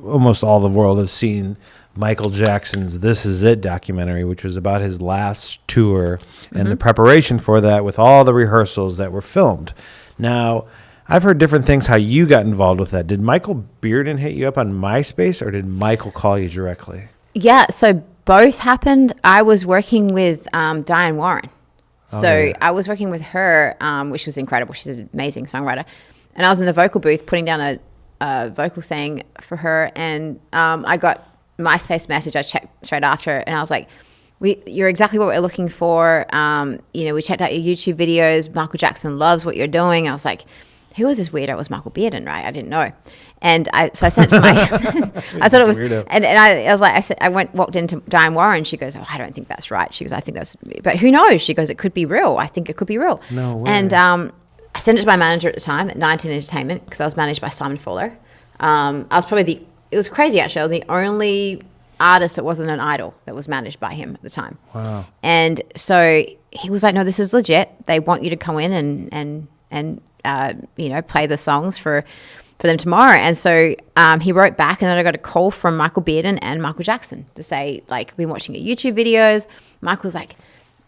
almost all the world has seen Michael Jackson's This Is It documentary, which was about his last tour and the preparation for that with all the rehearsals that were filmed. Now, I've heard different things how you got involved with that. Did Michael Bearden hit you up on MySpace, or did Michael call you directly? Yeah, so both happened. I was working with Diane Warren. So I was working with her, which was incredible. She's an amazing songwriter. And I was in the vocal booth putting down a vocal thing for her. And I got MySpace message. I checked straight after, and I was like, you're exactly what we're looking for. We checked out your YouTube videos. Michael Jackson loves what you're doing. I was like, who was this weirdo? It was Michael Bearden, right? I didn't know. And so I sent it to my, I thought it was, and I was like, I walked into Diane Warren. She goes, oh, I don't think that's right. She goes, I think that's, but who knows? She goes, it could be real. I think it could be real. No way. And I sent it to my manager at the time at 19 Entertainment, because I was managed by Simon Fuller. I was probably it was crazy actually. I was the only artist that wasn't an idol that was managed by him at the time. Wow. And so he was like, no, this is legit. They want you to come in and play the songs for them tomorrow. And so he wrote back, and then I got a call from Michael Bearden and Michael Jackson to say, like, been watching your YouTube videos. Michael's like,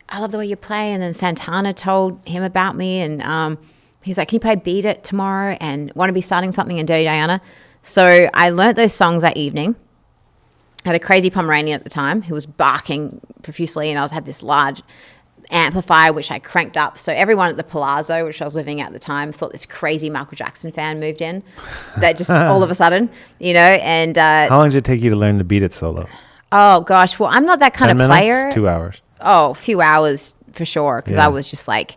I love the way you play. And then Santana told him about me, and he's like, can you play Beat It tomorrow and want to be starting something in Dirty Diana? So I learnt those songs that evening. I had a crazy Pomeranian at the time who was barking profusely, and I had this large amplifier which I cranked up, so everyone at the Palazzo, which I was living at the time, thought this crazy Michael Jackson fan moved in. That just all of a sudden, and how long did it take you to learn the Beat It solo? Oh gosh, well, I'm not that kind 10 of minutes? player. 2 hours? Oh, a few hours for sure, because I was just like,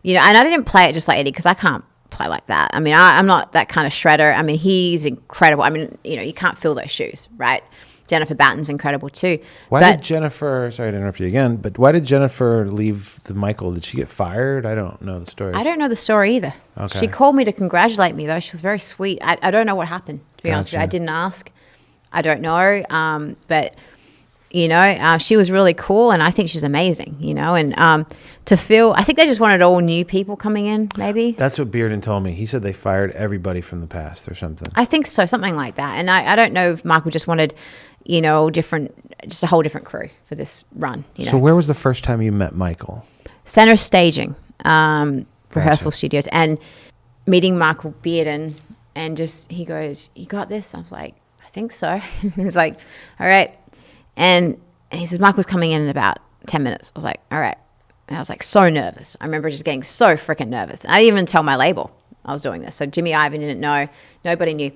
and I didn't play it just like Eddie, because I can't play like that. I mean, I'm not that kind of shredder. I mean, he's incredible. I mean, you can't fill those shoes, right? Jennifer Batten's incredible too. Why did Jennifer, sorry to interrupt you again, but why did Jennifer leave the Michael? Did she get fired? I don't know the story. I don't know the story either. Okay. She called me to congratulate me though. She was very sweet. I don't know what happened, to be honest with you. I didn't ask. I don't know. But she was really cool, and I think she's amazing, and to feel, I think they just wanted all new people coming in, maybe. That's what Bearden told me. He said they fired everybody from the past or something. I think so, something like that. And I don't know if Michael just wanted, just a whole different crew for this run. So where was the first time you met Michael? Center Staging, rehearsal studios, and meeting Michael Bearden, and just, he goes, you got this? I was like, I think so. He's like, all right. And he says, Michael's coming in about 10 minutes. I was like, all right. And I was like so nervous. I remember just getting so freaking nervous. I didn't even tell my label I was doing this. So Jimmy Ivan didn't know. Nobody knew,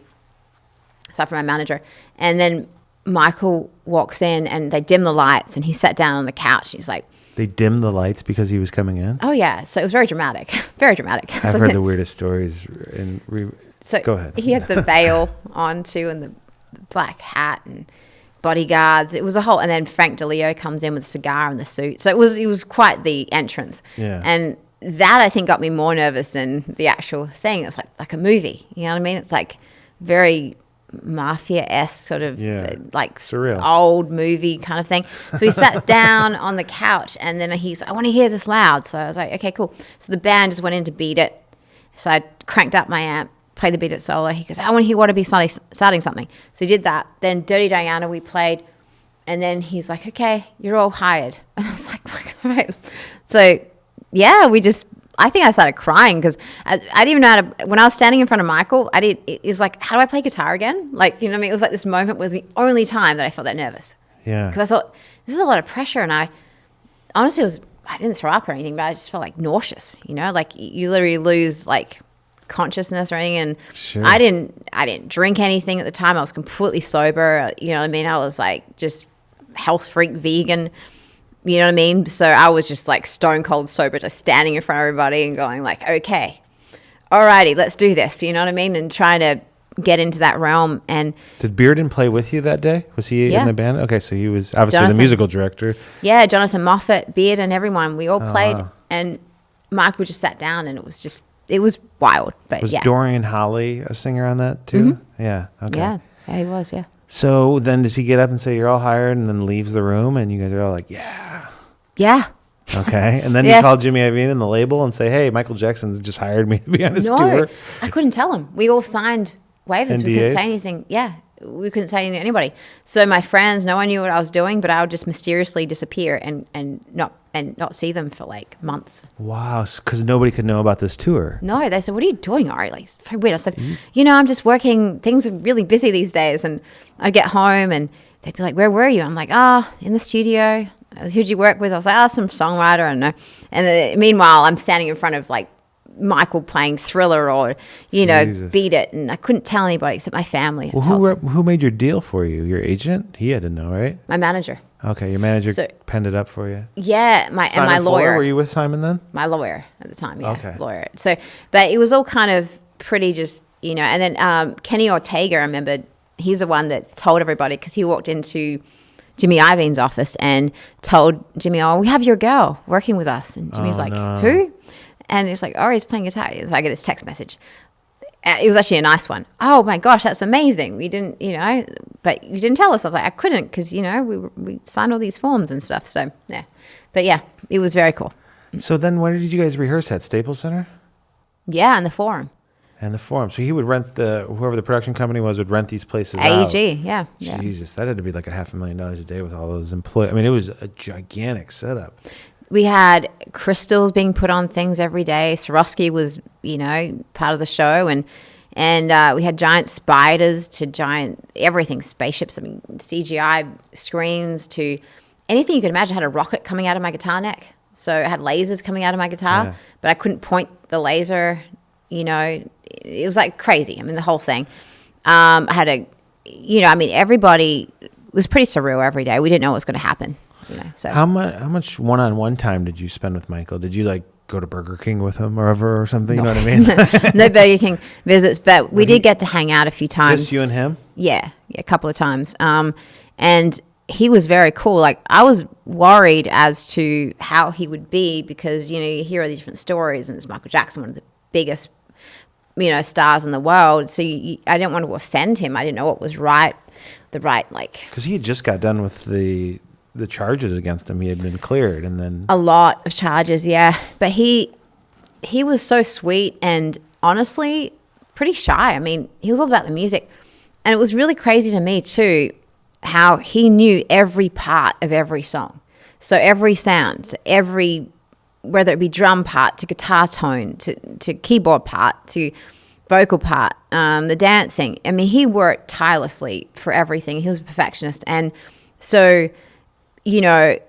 aside from my manager. And then Michael walks in, and they dim the lights, and he sat down on the couch. He's like, they dimmed the lights because he was coming in? Oh, yeah. So it was very dramatic. Very dramatic. I've heard the weirdest stories. So go ahead. He had the veil on too, and the black hat, and bodyguards. It was a whole, and then Frank DeLeo comes in with a cigar and the suit. So it was quite the entrance. Yeah. And that, I think, got me more nervous than the actual thing. It's like a movie. You know what I mean? It's like very mafia-esque sort of like surreal old movie kind of thing. So he sat down on the couch, and then he's like, I want to hear this loud. So I was like, okay, cool. So the band just went in to Beat It. So I cranked up my amp, played the Beat It solo. He goes, I want to hear what to be starting something. So he did that. Then Dirty Diana we played, and then he's like, okay, you're all hired. And I was like, all right. So yeah, I think I started crying, because I didn't even know how to, when I was standing in front of Michael, it was like, how do I play guitar again? Like, it was like this moment was the only time that I felt that nervous. Yeah. Because I thought, this is a lot of pressure, and I honestly I didn't throw up or anything, but I just felt like nauseous, like you literally lose like consciousness or anything. And sure. I didn't drink anything at the time. I was completely sober. You know what I mean? I was like just health freak, vegan, you know what I mean? So I was just like stone cold sober, just standing in front of everybody and going like, okay, alrighty, let's do this. You know what I mean? And trying to get into that realm. And did Bearden play with you that day? Was he in the band? Okay, so he was obviously Jonathan, the musical director. Yeah, Jonathan Moffat, Bearden, everyone. We all played. Wow. And Michael just sat down, and it was wild. But was Dorian Holley a singer on that too? Mm-hmm. Yeah. Okay. Yeah, he was. Yeah. So then does he get up and say, you're all hired, and then leaves the room, and you guys are all like, yeah. Yeah. Okay. And then you call Jimmy Iovine and the label and say, hey, Michael Jackson's just hired me to be on his tour. I couldn't tell him. We all signed waivers. NDAs? We couldn't say anything. Yeah. we couldn't say anything to anybody. So my friends, no one knew what I was doing, but I would just mysteriously disappear and not see them for like months. Wow, because nobody could know about this tour. No, they said, "What are you doing, Ari?" Like, it's very weird. I said, I'm just working. Things are really busy these days. And I'd get home and they'd be like, "Where were you?" I'm like, in the studio. Who'd you work with? I was like, some songwriter. I don't know. And meanwhile, I'm standing in front of like Michael playing Thriller or, Jesus. Beat It. And I couldn't tell anybody except my family. Well, who made your deal for you? Your agent? He had to know, right? My manager. Okay, your manager penned it up for you. Yeah, and my lawyer. Were you with Simon then? My lawyer at the time, yeah. Okay. Lawyer. So, but it was all kind of pretty just, and then Kenny Ortega, I remember, he's the one that told everybody because he walked into Jimmy Iovine's office and told Jimmy, "Oh, we have your girl working with us." And Jimmy's like, no. "Who?" And he's like, "Oh, he's playing guitar." So I get this text message. It was actually a nice one. "Oh my gosh, that's amazing. We didn't, but you didn't tell us." I was like, "I couldn't because, we signed all these forms and stuff." So, yeah. But yeah, it was very cool. So then where did you guys rehearse at? Staples Center? Yeah, in the Forum. And the Forum. So he would rent whoever the production company was would rent these places out. AEG, yeah. Jesus, that had to be like $500,000 a day with all those employees. I mean, it was a gigantic setup. We had crystals being put on things every day. Swarovski was, part of the show. And we had giant spiders to giant everything, spaceships, CGI screens to anything you could imagine. I had a rocket coming out of my guitar neck. So it had lasers coming out of my guitar, but I couldn't point the laser, It was like crazy. The whole thing. I had everybody was pretty surreal every day. We didn't know what was going to happen. So how much one-on-one time did you spend with Michael? Did you like go to Burger King with him or something? No. You know what I mean? No Burger King visits, but we did get to hang out a few times. Just you and him? Yeah, a couple of times. And he was very cool. Like I was worried as to how he would be because you hear all these different stories, and it's Michael Jackson, one of the biggest stars in the world. So I didn't want to offend him. I didn't know what was right, because he had just got done with the charges against him. He had been cleared, and then a lot of charges, yeah. But he was so sweet and honestly pretty shy. He was all about the music, and it was really crazy to me too how he knew every part of every song. So every sound, whether it be drum part to guitar tone to keyboard part to vocal part, the dancing. He worked tirelessly for everything. He was a perfectionist, and so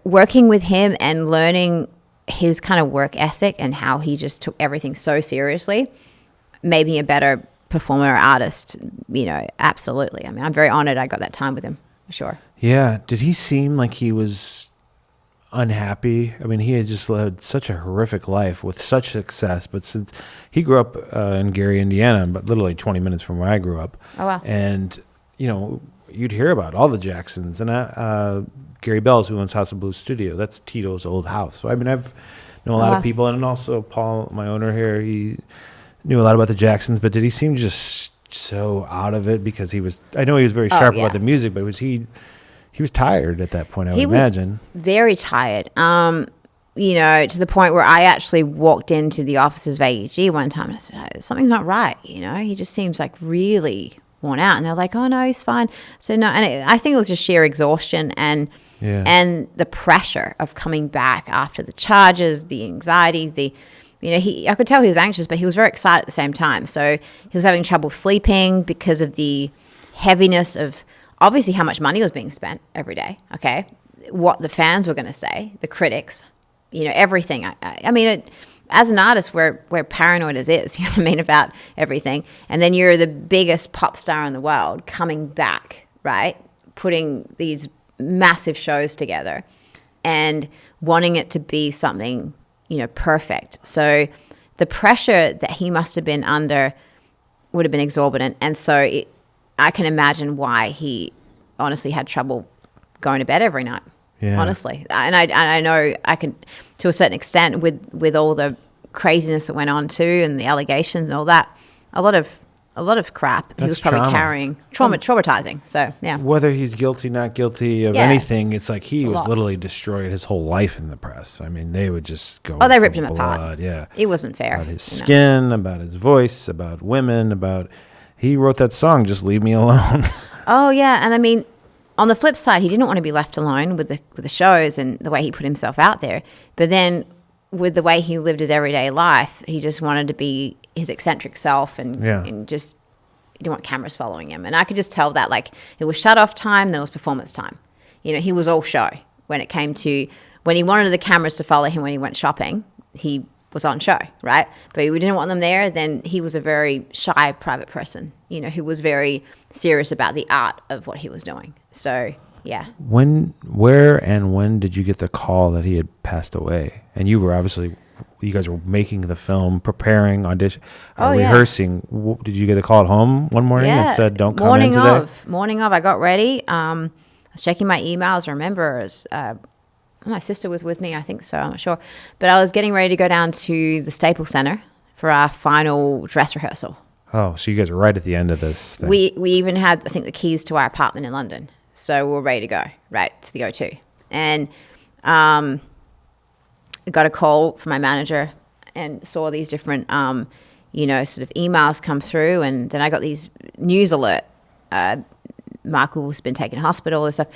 working with him and learning his kind of work ethic and how he just took everything so seriously made me a better performer or artist. Absolutely. I'm very honored I got that time with him, for sure. Yeah. Did he seem like he was unhappy? He had just led such a horrific life with such success, but since he grew up in Gary, Indiana, but literally 20 minutes from where I grew up. Oh, wow. And, you'd hear about all the Jacksons and Gary Bell's, who owns House of Blues Studio. That's Tito's old house. So, I've known a lot of people, and also Paul, my owner here, he knew a lot about the Jacksons, but did he seem just so out of it because I know he was very sharp about the music, but he was tired at that point, I would imagine. Very tired. To the point where I actually walked into the offices of AEG one time and I said, something's not right. He just seems like really worn out. And they're like, "Oh no, he's fine." So no, and I think it was just sheer exhaustion and the pressure of coming back after the charges, the anxiety, I could tell he was anxious, but he was very excited at the same time. So he was having trouble sleeping because of the heaviness of obviously how much money was being spent every day. Okay. What the fans were going to say, the critics, everything. As an artist, we're paranoid as is, about everything. And then you're the biggest pop star in the world coming back, right? Putting these massive shows together and wanting it to be something, perfect. So the pressure that he must have been under would have been exorbitant. And so I can imagine why he honestly had trouble going to bed every night. Yeah. Honestly. And I know I can, to a certain extent, with all the craziness that went on too and the allegations and all that, a lot of crap. That's he was probably carrying traumatizing. So yeah. Whether he's guilty, not guilty of anything, it's like he was literally destroyed his whole life in the press. They would just go. Oh, they ripped him apart. Yeah. It wasn't fair. About his skin, about his voice, about women, he wrote that song, "Just Leave Me Alone." Oh yeah, and I mean, on the flip side, he didn't want to be left alone with the shows and the way he put himself out there. But then, with the way he lived his everyday life, he just wanted to be his eccentric self and just he didn't want cameras following him. And I could just tell that, like, it was shut off time, then it was performance time. You know, he was all show when it came to when he wanted the cameras to follow him when he went shopping. He was on show, right? But we didn't want them there. Then he was a very shy, private person, you know, who was very serious about the art of what he was doing. So, yeah. Where and when did you get the call that he had passed away? And you were obviously, you guys were making the film, preparing, audition, rehearsing. Did you get a call at home one morning and said, don't come in today? Morning of, I got ready. I was checking my emails. I remember my sister was with me, I think so, I'm not sure. But I was getting ready to go down to the Staples Center for our final dress rehearsal. Oh, so you guys are right at the end of this thing. We even had, I think, the keys to our apartment in London. So we were ready to go, right, to the O2. And I got a call from my manager and saw these different, you know, sort of emails come through. And then I got these news alert. Michael's been taken to hospital and stuff.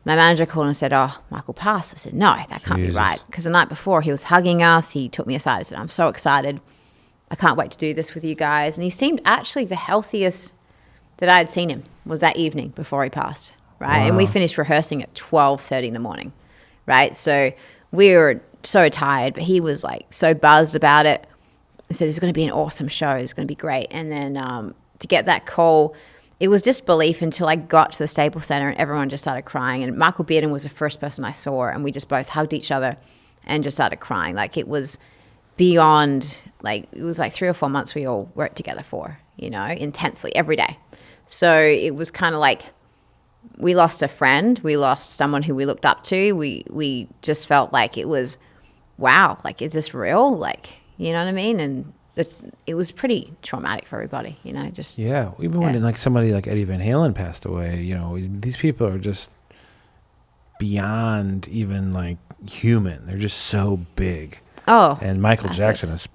My manager called and said, oh, Michael passed. I said, no, that can't be right. Because the night before, he was hugging us. He took me aside. I said, I'm so excited. I can't wait to do this with you guys. And he seemed actually the healthiest that I had seen him was that evening before he passed, right? Wow. And we finished rehearsing at 12:30 in the morning, right? So we were so tired, but he was like so buzzed about it. I said, this is going to be an awesome show. It's going to be great. And then to get that call, it was disbelief until I got to the Staples Center and everyone just started crying. And Michael Bearden was the first person I saw, and we just both hugged each other and just started crying. Like, it was beyond, like, it was like 3 or 4 months we all worked together for, you know, intensely every day. So it was kind of like we lost a friend. We lost someone who we looked up to. We just felt like it was, wow, like, is this real? Like, you know what I mean? And it was pretty traumatic for everybody, you know, just. Yeah. Even when like somebody like Eddie Van Halen passed away, you know, these people are just beyond even like human. They're just so big. Oh. And Michael Jackson especially.